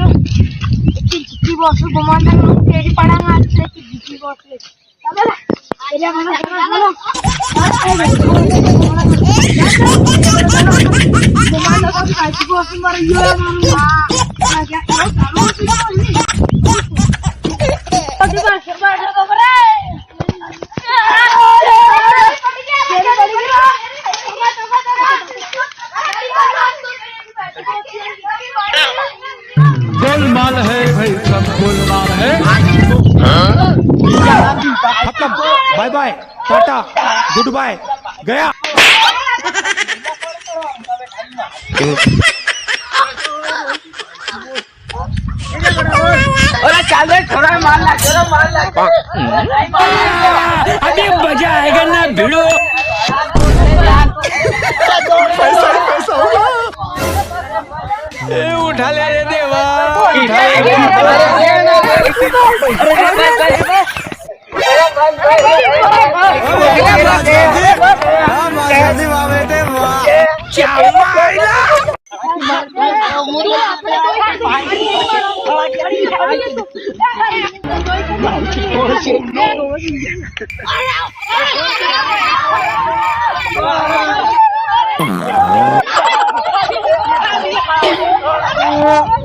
चिट्ठी बॉक्स घुमाना तेरी पढ़ांगा आज से चिट्ठी बॉक्स ले चलो तेरे चलो घुमाना को चिट्ठी बॉक्स पर यो क्या करो गोलमाल है भाई, सब गोलमाल है। खत्म, bye bye, tata, goodbye, गया। अरे चल रे, थोड़ा मार ला, चलो मार ला। अभी मजा आएगा ना भिड़ो। उठा ले रे देवा, उठा ले Oh